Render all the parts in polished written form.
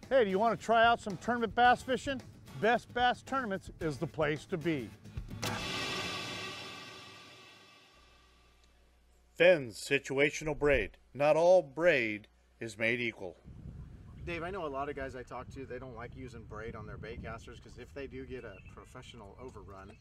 Hey, do you want to try out some tournament bass fishing? Best Bass Tournaments is the place to be. Finn's situational braid. Not all braid is made equal. Dave, I know a lot of guys I talk to, they don't like using braid on their bait casters because if they do get a professional overrun,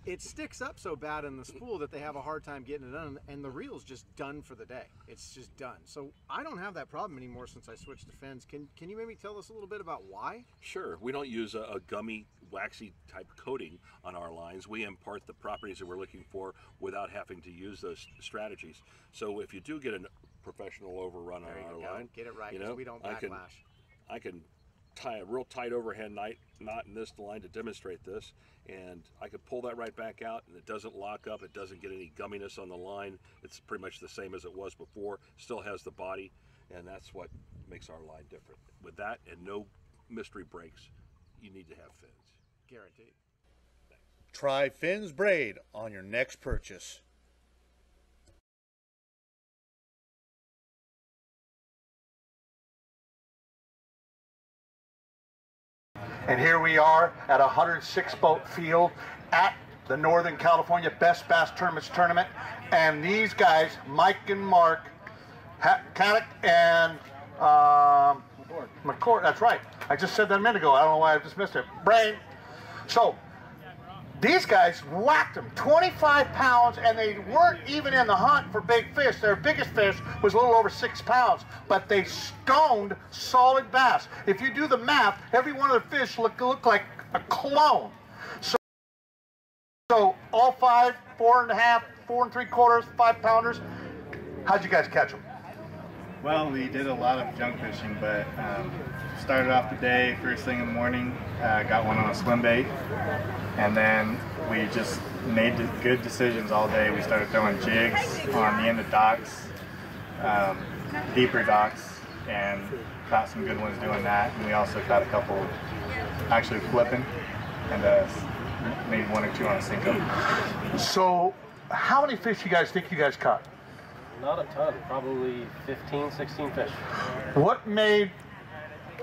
it sticks up so bad in the spool that they have a hard time getting it done, and the reel's just done for the day. It's just done. So I don't have that problem anymore since I switched to fins. Can you maybe tell us a little bit about why? Sure. We don't use a gummy, waxy type coating on our lines. We impart the properties that we're looking for without having to use those strategies. So if you do get a professional overrun on our line, get it right, because we don't backlash. I can tie a real tight overhand knot in this line to demonstrate this, and I could pull that right back out, and it doesn't lock up, it doesn't get any gumminess on the line. It's pretty much the same as it was before, still has the body, and that's what makes our line different. With that and no mystery breaks, you need to have fins. Guaranteed. Thanks. Try Finn's braid on your next purchase. And here we are at a 106 boat field at the Northern California Best Bass Tournaments tournament. And these guys, Mike and Mark Caddick and McCord, that's right. I just said that a minute ago. I don't know why I just missed it. Braid. So these guys whacked them 25 pounds, and they weren't even in the hunt for big fish. Their biggest fish was a little over 6 pounds, but they stoned solid bass. If you do the math, every one of the fish looked like a clone. So all 5, 4.5, 4 3/4, 5 pounders. How'd you guys catch them? Well, we did a lot of junk fishing, but started off the day first thing in the morning, got one on a swim bait, and then we just made good decisions all day. We started throwing jigs on the end of docks, deeper docks, and caught some good ones doing that. And we also caught a couple actually flipping, and maybe 1 or 2 on a sinker. So how many fish do you guys think you guys caught? Not a ton, probably 15, 16 fish. What made,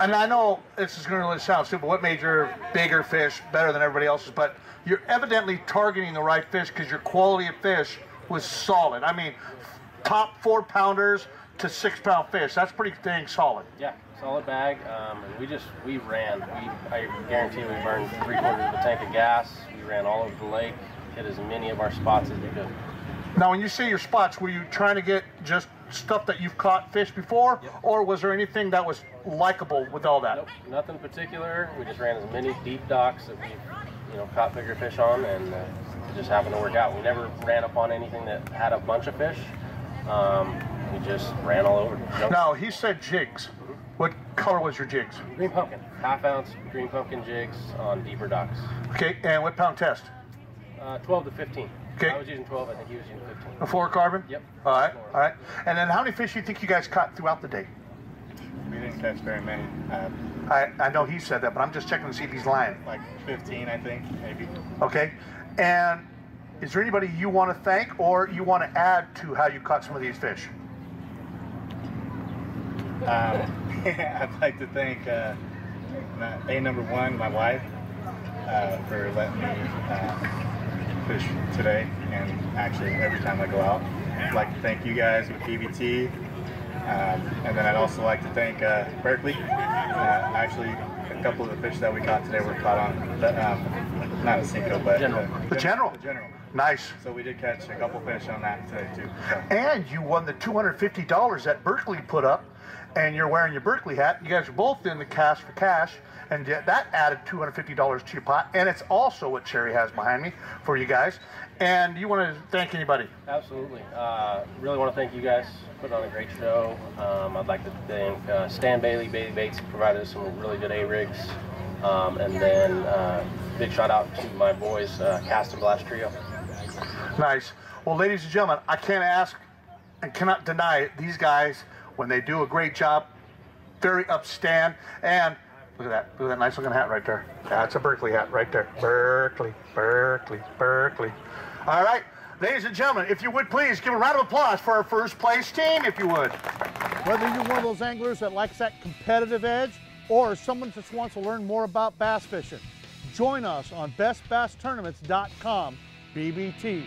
and I know this is going to really sound stupid, what made your bigger fish better than everybody else's, but you're evidently targeting the right fish because your quality of fish was solid. I mean, top 4 pounders to 6 pound fish, that's pretty dang solid. Yeah, solid bag, and we ran. I guarantee we burned 3/4 of a tank of gas. We ran all over the lake, hit as many of our spots as we could. Now, when you say your spots, were you trying to get just stuff that you've caught fish before, yep, or was there anything that was likable with all that? Nope, nothing particular. We just ran as many deep docks that we, caught bigger fish on, and it just happened to work out. We never ran upon anything that had a bunch of fish. We just ran all over. Now, he said jigs. What color was your jigs? Green pumpkin, 1/2 ounce green pumpkin jigs on deeper docks. Okay, and what pound test? 12 to 15. Okay. I was using 12, I think he was using 15. A fluorocarbon? Yep. All right. And then how many fish do you think you guys caught throughout the day? We didn't catch very many. I know he said that, but I'm just checking to see if he's lying. Like 15, I think, maybe. Okay. And is there anybody you want to thank or you want to add to how you caught some of these fish? I'd like to thank number 1, my wife, for letting me fish today, and actually every time I go out. I'd like to thank you guys with DVT, and then I'd also like to thank Berkeley. Actually, a couple of the fish that we caught today were caught on, not a Cinco, but the General. Nice. So we did catch a couple fish on that today too. So. And you won the $250 that Berkeley put up, and you're wearing your Berkeley hat. You guys are both in the Cash for Cash, and that added $250 to your pot. And it's also what Sherry has behind me for you guys. And you want to thank anybody? Absolutely. Really want to thank you guys. Put on a great show. I'd like to thank Stan Bailey, Bailey Baits, provided us some really good A-rigs. And then big shout out to my boys, Cast and Blast Trio. Nice. Well, ladies and gentlemen, I can't ask and cannot deny it. These guys, when they do a great job, very upstand. And look at that nice looking hat right there. That's a Berkeley hat right there. Berkeley, Berkeley, Berkeley. All right, ladies and gentlemen, if you would please give a round of applause for our first place team, if you would. Whether you're one of those anglers that likes that competitive edge or someone just wants to learn more about bass fishing. Join us on bestbasstournaments.com, BBT.